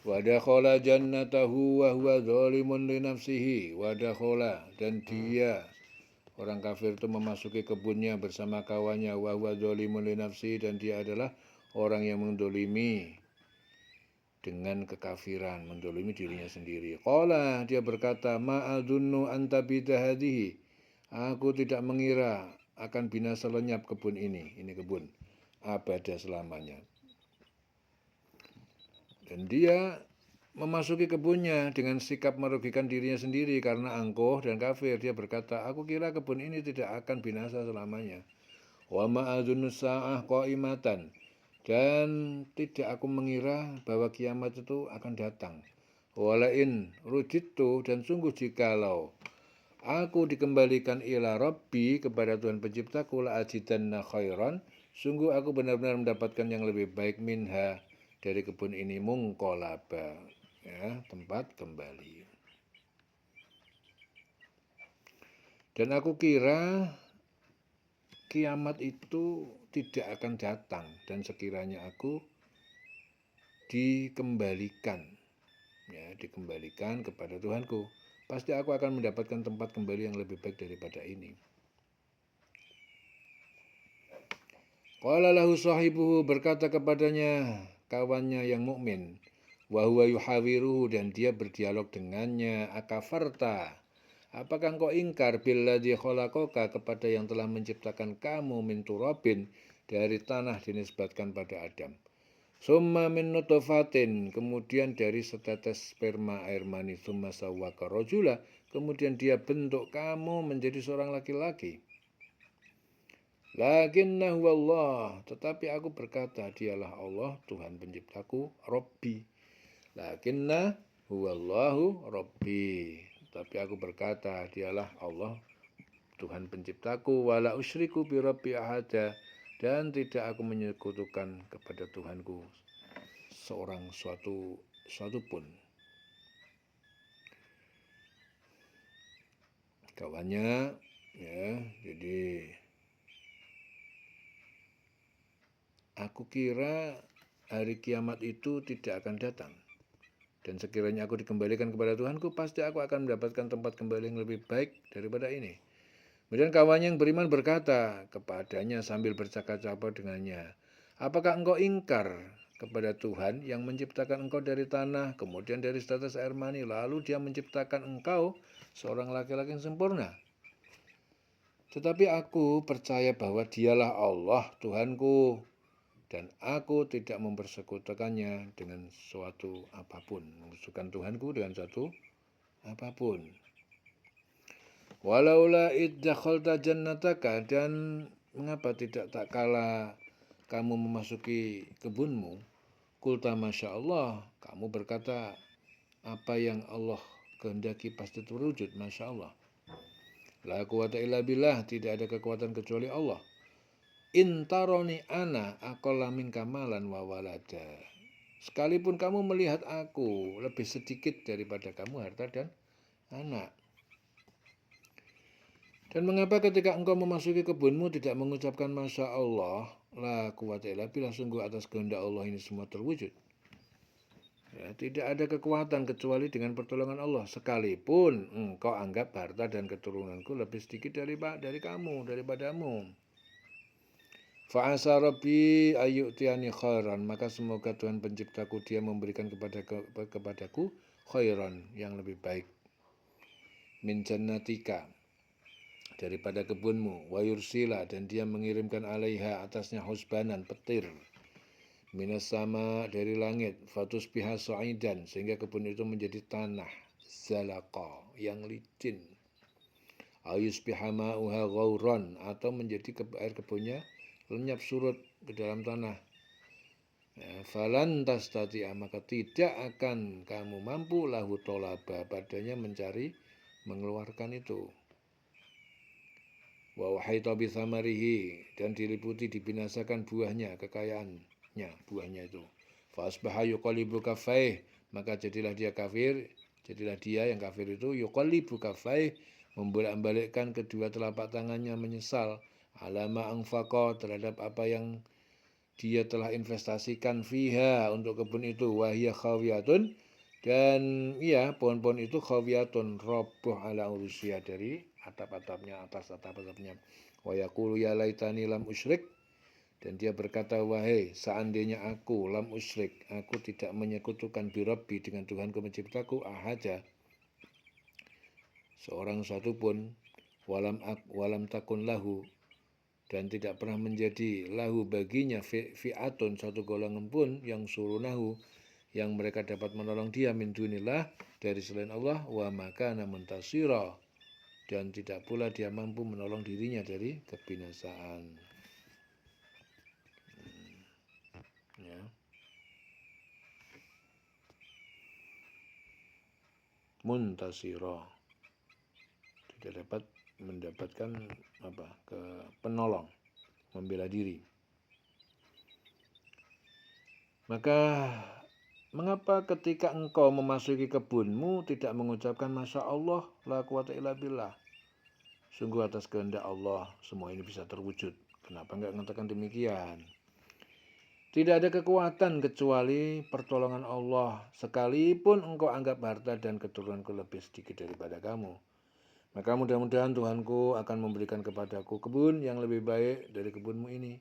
Wa dakhala jannatahu wa huwa zalimun li nafsihi. Wa dakhala, dan dia orang kafir itu memasuki kebunnya bersama kawannya, wa huwa zalimun li nafsihi, dan dia adalah orang yang mendolimi dengan kekafiran, mendolimi dirinya sendiri. Qala, dia berkata, ma'adunnu anta bidahadihi. Aku tidak mengira akan binasa lenyap kebun ini kebun, abada selamanya. Dan dia memasuki kebunnya dengan sikap merugikan dirinya sendiri karena angkuh dan kafir. Dia berkata, aku kira kebun ini tidak akan binasa selamanya. Wa ma'adunnu sa'ah qa'imatan, dan tidak aku mengira bahwa kiamat itu akan datang. Walain rujitu, dan sungguh jikalau aku dikembalikan ila Rabbi, kepada Tuhan penciptaku, la ajidanna khairan, sungguh aku benar-benar mendapatkan yang lebih baik minha, dari kebun ini, mungkolaba, ya, tempat kembali. Dan aku kira kiamat itu tidak akan datang, dan sekiranya aku dikembalikan, ya, dikembalikan kepada Tuhanku, pasti aku akan mendapatkan tempat kembali yang lebih baik daripada ini. Qala lahu sahibuhu, berkata kepadanya kawannya yang mukmin, wa huwa yuhawiruhu, dan dia berdialog dengannya, akafarta, apakah engkau ingkar billadzi khalaqaka, kepada yang telah menciptakan kamu min turabin, dari tanah dinisbatkan pada Adam, summa min nutfatin, kemudian dari setetes sperma air mani, summa sawwaka rajula, kemudian dia bentuk kamu menjadi seorang laki-laki. Lakinnahu Allah, tetapi aku berkata dialah Allah Tuhan penciptaku, Rabbi. Lakinnahu Allahu Rabbi, tapi aku berkata dialah Allah Tuhan penciptaku, wala usyriku bi rabbi ahada, dan tidak aku menyekutukan kepada Tuhanku seorang suatu pun. Kawannya, ya, jadi aku kira hari kiamat itu tidak akan datang, dan sekiranya aku dikembalikan kepada Tuhanku, pasti aku akan mendapatkan tempat kembali yang lebih baik daripada ini. Kemudian kawannya yang beriman berkata kepadanya sambil bercakap-cakap dengannya, apakah engkau ingkar kepada Tuhan yang menciptakan engkau dari tanah, kemudian dari setetes air mani, lalu dia menciptakan engkau seorang laki-laki yang sempurna? Tetapi aku percaya bahwa dialah Allah Tuhanku, dan aku tidak mempersekutukannya dengan suatu apapun, mempersekutukan Tuhanku dengan suatu apapun. Walaula id dakhalta jannataka, dan mengapa tidak tak kala kamu memasuki kebunmu, qulta masya Allah, kamu berkata apa yang Allah kehendaki pasti terwujud, masya Allah. La quwata illa billah, tidak ada kekuatan kecuali Allah. Intaroni ana aqalla minka malan wa walada, sekalipun kamu melihat aku lebih sedikit daripada kamu harta dan anak. Dan mengapa ketika engkau memasuki kebunmu tidak mengucapkan masya Allah, la quwata illa billah, sungguh atas kehendak Allah ini semua terwujud. Ya, tidak ada kekuatan kecuali dengan pertolongan Allah, sekalipun engkau anggap harta dan keturunanku lebih sedikit daripadamu. Fa'asa rabbi ayyu'tiyani khairan, maka semoga Tuhan penciptaku dia memberikan kepadaku khairan, yang lebih baik, min jannatika, daripada kebunmu, wa yursila, dan dia mengirimkan alaiha, atasnya, husbanan, petir, minas sama, dari langit, fatus biha sa'idan, sehingga kebun itu menjadi tanah zalaqa, yang licin, ayus biha ma'uha ghauran, atau menjadi air kebunnya lenyap surut ke dalam tanah. Ya, falan tastati'a, maka tidak akan kamu mampu lahu tolaba, padanya mencari, mengeluarkan itu. Wa wahayta bi thamarihi, dan diliputi dibinasakan buahnya, kekayaannya, buahnya itu. Fa asbaha yuqallibu kafaih, maka jadilah dia yang kafir itu, yuqallibu kafaih, membolak-balikkan kedua telapak tangannya, menyesal, alama anfaqa, terhadap apa yang dia telah investasikan fiha untuk kebun itu, wahiyah khawiyatun, dan iya pohon-pohon itu khawiyatun roboh ala urusia dari atap-atapnya, atas atap-atapnya. Wa yaqulu ya laitani lam usyrik, dan dia berkata, wahai seandainya aku lam usyrik, aku tidak menyekutukan birabbi dengan Tuhanku penciptaku, ahada, seorang satu pun, walam takun lahu, dan tidak pernah menjadi lahu baginya fi'atun, satu golongan pun, yang surunahu, yang mereka dapat menolong dia min dunillah, dari selain Allah, wa makana muntasira, dan tidak pula dia mampu menolong dirinya dari kebinasaan. Ya. Muntasira, tidak dapat mendapatkan ke penolong, membela diri. Maka mengapa ketika engkau memasuki kebunmu tidak mengucapkan Masya Allah, la quwata illa billah, sungguh atas kehendak Allah semua ini bisa terwujud. Kenapa enggak mengatakan demikian? Tidak ada kekuatan kecuali pertolongan Allah, sekalipun engkau anggap harta dan keturunanku lebih sedikit daripada kamu. Maka mudah-mudahan Tuhanku akan memberikan kepadaku kebun yang lebih baik dari kebunmu ini.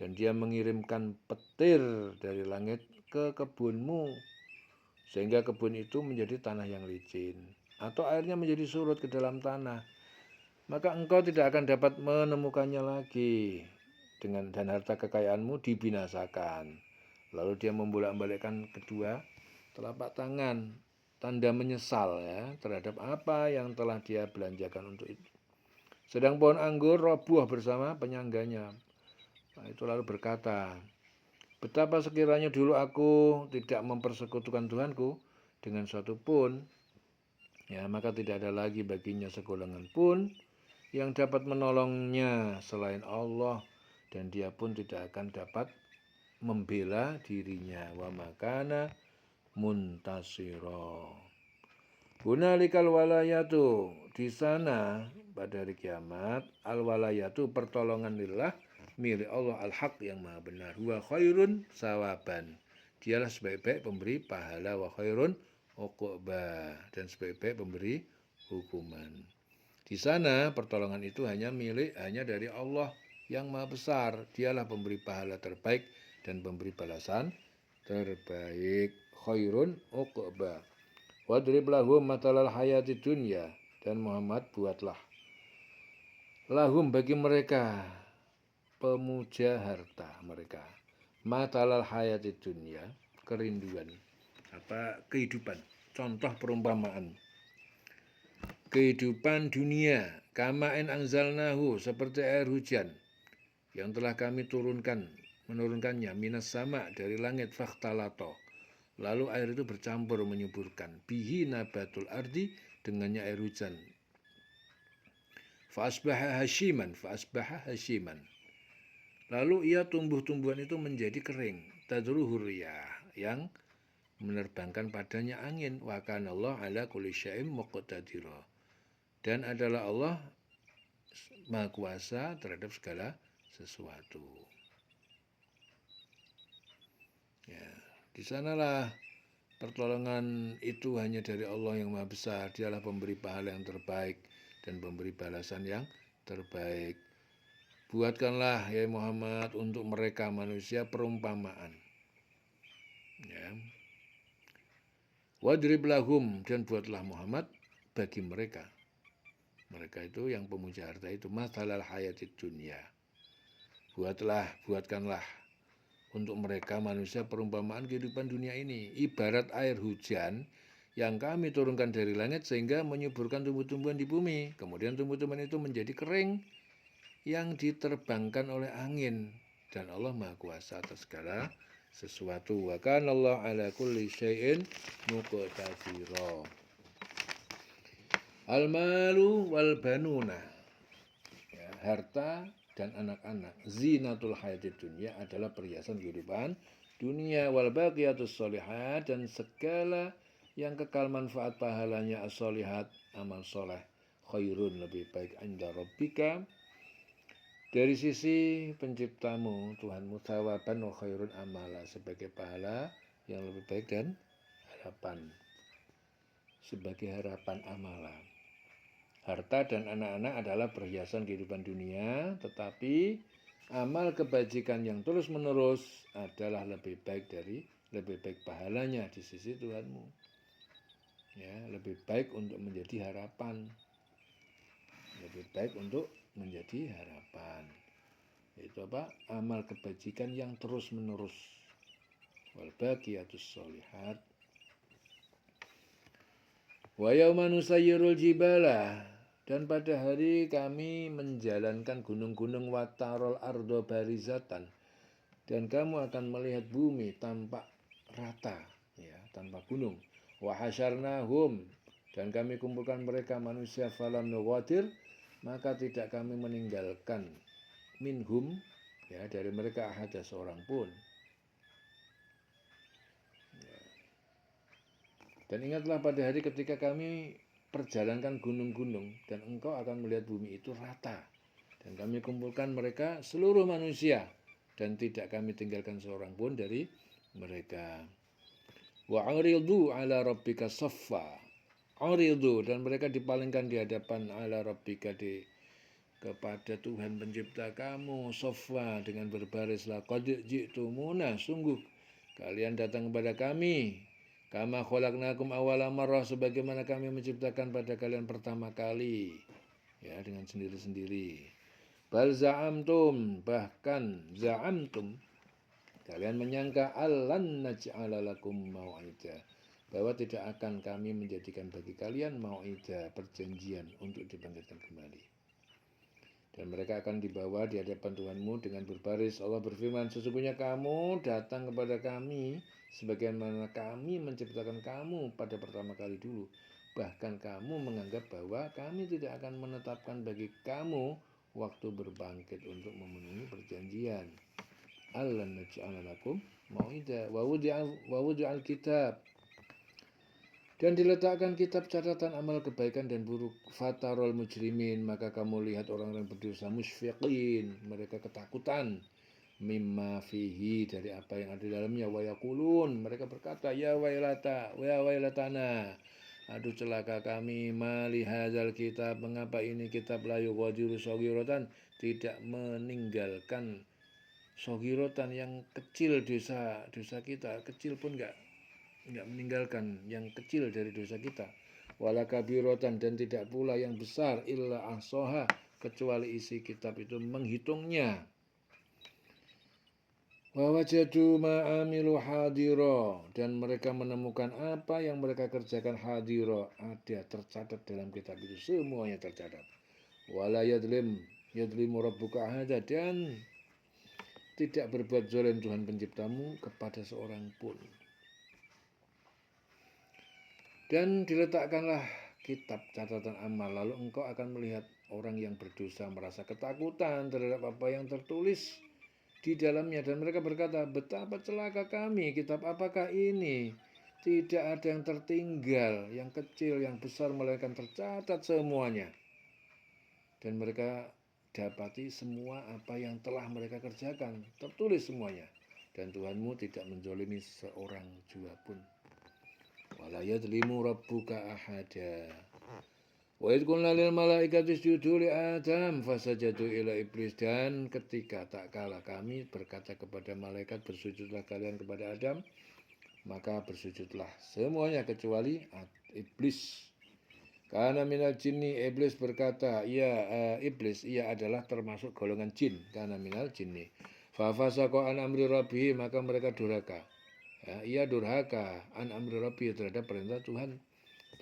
Dan dia mengirimkan petir dari langit ke kebunmu, sehingga kebun itu menjadi tanah yang licin, atau airnya menjadi surut ke dalam tanah. Maka engkau tidak akan dapat menemukannya lagi, dan harta kekayaanmu dibinasakan. Lalu dia membolak-balikkan kedua telapak tangan, tanda menyesal ya terhadap apa yang telah dia belanjakan untuk itu. Sedang pohon anggur roboh bersama penyangganya. Nah, itu lalu berkata, betapa sekiranya dulu aku tidak mempersekutukan Tuhanku dengan suatu pun, ya maka tidak ada lagi baginya segolongan pun yang dapat menolongnya selain Allah, dan dia pun tidak akan dapat membela dirinya. Wa makana muntasira. Hunalikal walayatu, di sana pada hari kiamat, al walayatu pertolongan lillah, milik Allah al-haq yang maha benar. Wa khairun sawaban, dialah sebaik-baik pemberi pahala, wa khairun uqba, dan sebaik-baik pemberi hukuman. Di sana pertolongan itu hanya dari Allah yang maha besar. Dialah pemberi pahala terbaik dan pemberi balasan terbaik. Khairun uqba. Wadrib lahum matalal hayati dunya, dan Muhammad buatlah lahum bagi mereka pemuja harta mereka. Matalal hayati dunya, kerinduan, kehidupan. Contoh perumpamaan. Kehidupan dunia, kama'in anzalnahu, seperti air hujan yang telah kami menurunkannya minas sama, dari langit, fakhtalato, lalu air itu bercampur menyuburkan, bihi nabatul ardi, dengannya air hujan, fa'asbaha hasyiman, lalu ia tumbuh-tumbuhan itu menjadi kering, tadruhur riyah, yang menerbangkan padanya angin, wa kanallahu ala kulli syai'in muqtadira, dan adalah Allah maha kuasa terhadap segala sesuatu. Ya, di sanalah pertolongan itu hanya dari Allah yang maha besar. Dialah pemberi pahala yang terbaik dan pemberi balasan yang terbaik. Buatkanlah ya Muhammad untuk mereka manusia perumpamaan. Ya. Wadrib lahum, dan buatlah Muhammad bagi mereka. Mereka itu yang pemuja harta itu, mathalal hayatid dunya. Buatkanlah untuk mereka manusia perumpamaan kehidupan dunia ini. Ibarat air hujan yang kami turunkan dari langit sehingga menyuburkan tumbuh-tumbuhan di bumi. Kemudian tumbuh-tumbuhan itu menjadi kering yang diterbangkan oleh angin. Dan Allah maha kuasa atas segala sesuatu. Wa kanallahu ala kulli syai'in muqtadira. Al-malu wal banuna, ya, harta dan anak-anak, zinatul hayatid dunya, adalah perhiasan kehidupan dunia, wal baqiyatus sholihat, dan segala yang kekal manfaat pahalanya as-sholihat, amal soleh, khairun, lebih baik, inda rabbika, Dari sisi penciptamu, Tuhanmu, thawaban wa khairun amala, sebagai pahala yang lebih baik dan harapan. Sebagai harapan amalan. Harta dan anak-anak adalah perhiasan kehidupan dunia, tetapi amal kebajikan yang terus-menerus adalah lebih baik pahalanya di sisi Tuhanmu. Ya, lebih baik untuk menjadi harapan. Lebih baik untuk menjadi harapan. Itu apa? Amal kebajikan yang terus-menerus. Wal baqiyatus sholihat. Wa yauma nusayyirul jibala, dan pada hari kami menjalankan gunung-gunung, watarol ardo barizatan, dan kamu akan melihat bumi tampak rata, ya, tanpa gunung. Wa hasyarnahum, dan kami kumpulkan mereka manusia, falam nuwatir, maka tidak kami meninggalkan minhum, ya, dari mereka ahada seorang pun. Dan ingatlah pada hari ketika kami perjalankan gunung-gunung dan engkau akan melihat bumi itu rata. Dan kami kumpulkan mereka seluruh manusia dan tidak kami tinggalkan seorang pun dari mereka. Wa aridu ala rabbika saffa. Aridu, dan mereka dipalingkan di hadapan ala rabbika, kepada Tuhan pencipta kamu, saffa, dengan berbarislah. Qad ji'tumuna, sungguh kalian datang kepada kami. Kama khalaqnakum awwala marrah, sebagaimana kami menciptakan pada kalian pertama kali, ya, dengan sendiri-sendiri. Bal za'amtum, bahkan za'amtum, kalian menyangka allan naj'ala lakum mau'ida, bahwa tidak akan kami menjadikan bagi kalian mau'ida, perjanjian untuk dibangkitkan kembali. Dan mereka akan dibawa di hadapan Tuhanmu dengan berbaris. Allah berfirman, sesungguhnya kamu datang kepada kami sebagaimana kami menciptakan kamu pada pertama kali dulu. Bahkan kamu menganggap bahwa kami tidak akan menetapkan bagi kamu waktu berbangkit untuk memenuhi perjanjian. Allan naj'ala lakum mau'ida wa wudi'al kitab, dan diletakkan kitab catatan amal kebaikan dan buruk. Fatarol mujrimin, maka kamu lihat orang-orang berdosa, musfiqin, mereka ketakutan, mimma fihi, dari apa yang ada di dalamnya. Wa yaqulun, mereka berkata, ya wailatana, aduh celaka kami, mali hadzal kitab, mengapa ini kitab la yughadiru shaghiratan, tidak meninggalkan shaghiratan, yang kecil, dosa kita kecil pun enggak meninggalkan yang kecil dari dosa kita. Wala kabirotan, dan tidak pula yang besar, illa ahsoha, kecuali isi kitab itu menghitungnya. Wa wajadu ma'amilu hadiro, dan mereka menemukan apa yang mereka kerjakan hadiro, ada, tercatat dalam kitab itu, semuanya tercatat. Wala yadlimu rabbuka ahada, dan tidak berbuat zalim Tuhan penciptamu kepada seorang pun. Dan diletakkanlah kitab catatan amal, lalu engkau akan melihat orang yang berdosa merasa ketakutan terhadap apa yang tertulis di dalamnya, dan mereka berkata, betapa celaka kami, kitab apakah ini? Tidak ada yang tertinggal, yang kecil, yang besar, melainkan tercatat semuanya. Dan mereka dapati semua apa yang telah mereka kerjakan, tertulis semuanya. Dan Tuhanmu tidak menzalimi seorang jua pun. Wala yadlimu rabbuka ahada. Wa idh qulna lil malaikati isjudu li Adam fasajadu ila iblis, dan ketika tak kalah kami berkata kepada malaikat, bersujudlah kalian kepada Adam, maka bersujudlah semuanya kecuali iblis. Karena minal jinni, iblis berkata, iblis, ia adalah termasuk golongan jin. Karena minal jinni. Fa fasaqa an amri rabbih, maka mereka durhaka. Ya, ia durhaka an amri rabbi, terhadap perintah Tuhan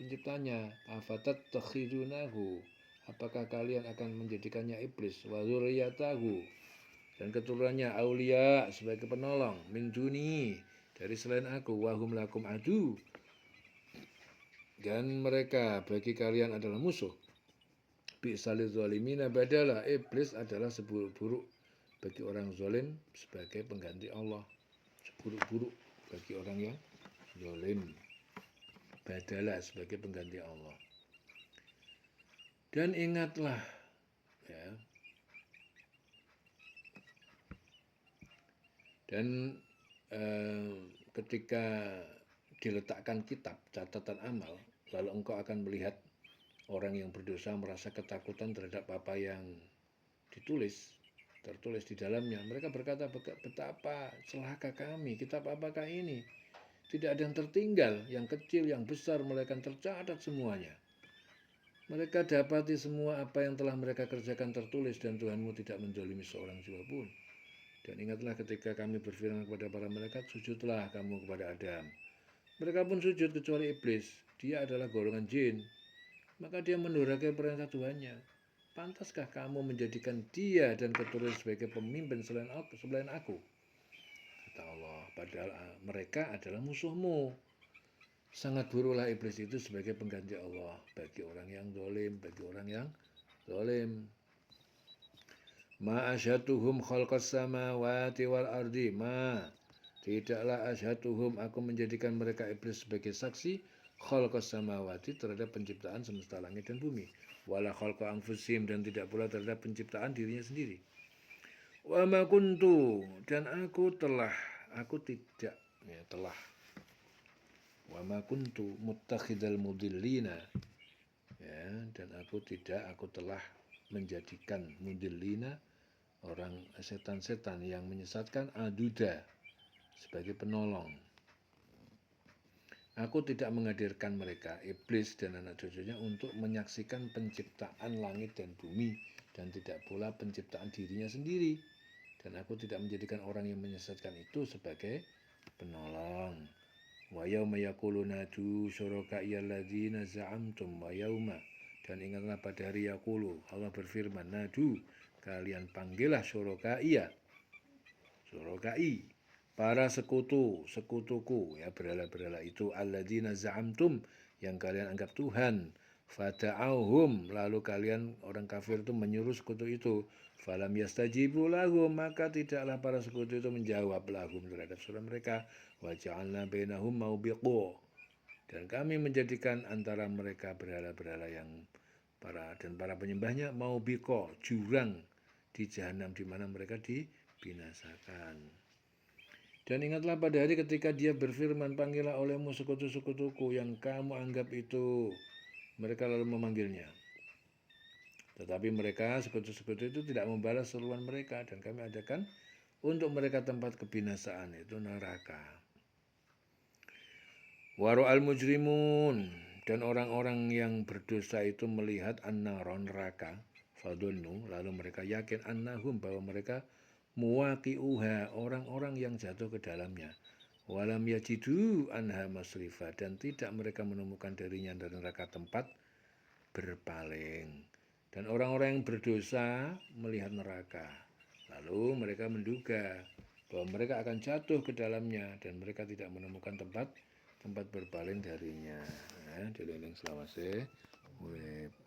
penciptanya. Afatat takhidunahu, apakah kalian akan menjadikannya iblis, wa dzurriyyatahu, dan keturunannya, aulia, sebagai penolong, min duni, dari selain aku, wahum lakum adu, dan mereka bagi kalian adalah musuh. Bi'saliz zalimina badala, iblis adalah seburuk-buruk bagi orang zalim sebagai pengganti Allah, seburuk-buruk bagi orang yang zalim, badalah, sebagai pengganti Allah. Dan ingatlah, ya, Dan ketika diletakkan kitab catatan amal, lalu engkau akan melihat orang yang berdosa merasa ketakutan terhadap apa yang tertulis di dalamnya. Mereka berkata, betapa celaka kami, kitab apakah ini? Tidak ada yang tertinggal, yang kecil, yang besar, mereka tercatat semuanya. Mereka dapati semua apa yang telah mereka kerjakan tertulis, dan Tuhanmu tidak menzalimi seorang jiwa pun. Dan ingatlah ketika kami berfirman kepada para malaikat, sujudlah kamu kepada Adam. Mereka pun sujud kecuali iblis. Dia adalah golongan jin. Maka dia mendurhakai perintah Tuhannya. Pantaskah kamu menjadikan dia dan keturunan sebagai pemimpin selain aku? Kata Allah, padahal mereka adalah musuhmu. Sangat buruklah iblis itu sebagai pengganti Allah bagi orang yang zalim, bagi orang yang zalim. Ma asyhatuhum khalqas samawati wal ardi. Tidaklah asyhatuhum, aku menjadikan mereka iblis sebagai saksi khalqas samawati, terhadap penciptaan semesta langit dan bumi. Wala khalqa anfusihim, dan tidak pula terhadap penciptaan dirinya sendiri. Wa ma kuntu, dan aku tidak telah. Wa ma kuntu muttakhidal mudillina, ya, dan aku telah menjadikan mudillina, orang setan-setan yang menyesatkan, aduda, sebagai penolong. Aku tidak menghadirkan mereka, iblis dan anak cucunya, untuk menyaksikan penciptaan langit dan bumi, dan tidak pula penciptaan dirinya sendiri. Dan aku tidak menjadikan orang yang menyesatkan itu sebagai penolong. Wa yauma yaqulu nadu syuraka'i alladzina za'amtum wa yauma, dan ingatlah pada hari yaqulu, Allah berfirman, nadu, kalian panggillah syuraka'i, para sekutuku, ya, berhala-berhala itu, alladzina za'amtum, yang kalian anggap Tuhan, fada'auhum, lalu kalian orang kafir itu menyuruh sekutu itu, falam yastajibu lahum, maka tidaklah para sekutu itu menjawab lahum, terhadap suara mereka, wa ja'alna bainahum maubiqo, dan kami menjadikan antara mereka berhala-berhala yang para penyembahnya maubiqo, jurang di jahanam, di mana mereka dibinasakan. Dan ingatlah pada hari ketika dia berfirman, panggillah olehmu sekutu-sekutuku yang kamu anggap itu. Mereka lalu memanggilnya. Tetapi mereka, sekutu-sekutu itu, tidak membalas seruan mereka, dan kami adakan untuk mereka tempat kebinasaan, itu neraka. Waro'al mujrimun, dan orang-orang yang berdosa itu melihat an-naron, neraka, fadunnu, lalu mereka yakin annahum, bahwa mereka muwaqi'uha, orang-orang yang jatuh ke dalamnya. Walam yajidu anha masrifa, dan tidak mereka menemukan darinya dari neraka tempat berpaling. Dan orang-orang yang berdosa melihat neraka, lalu mereka menduga bahwa mereka akan jatuh ke dalamnya, dan mereka tidak menemukan tempat berpaling darinya. Dieling selawase urip.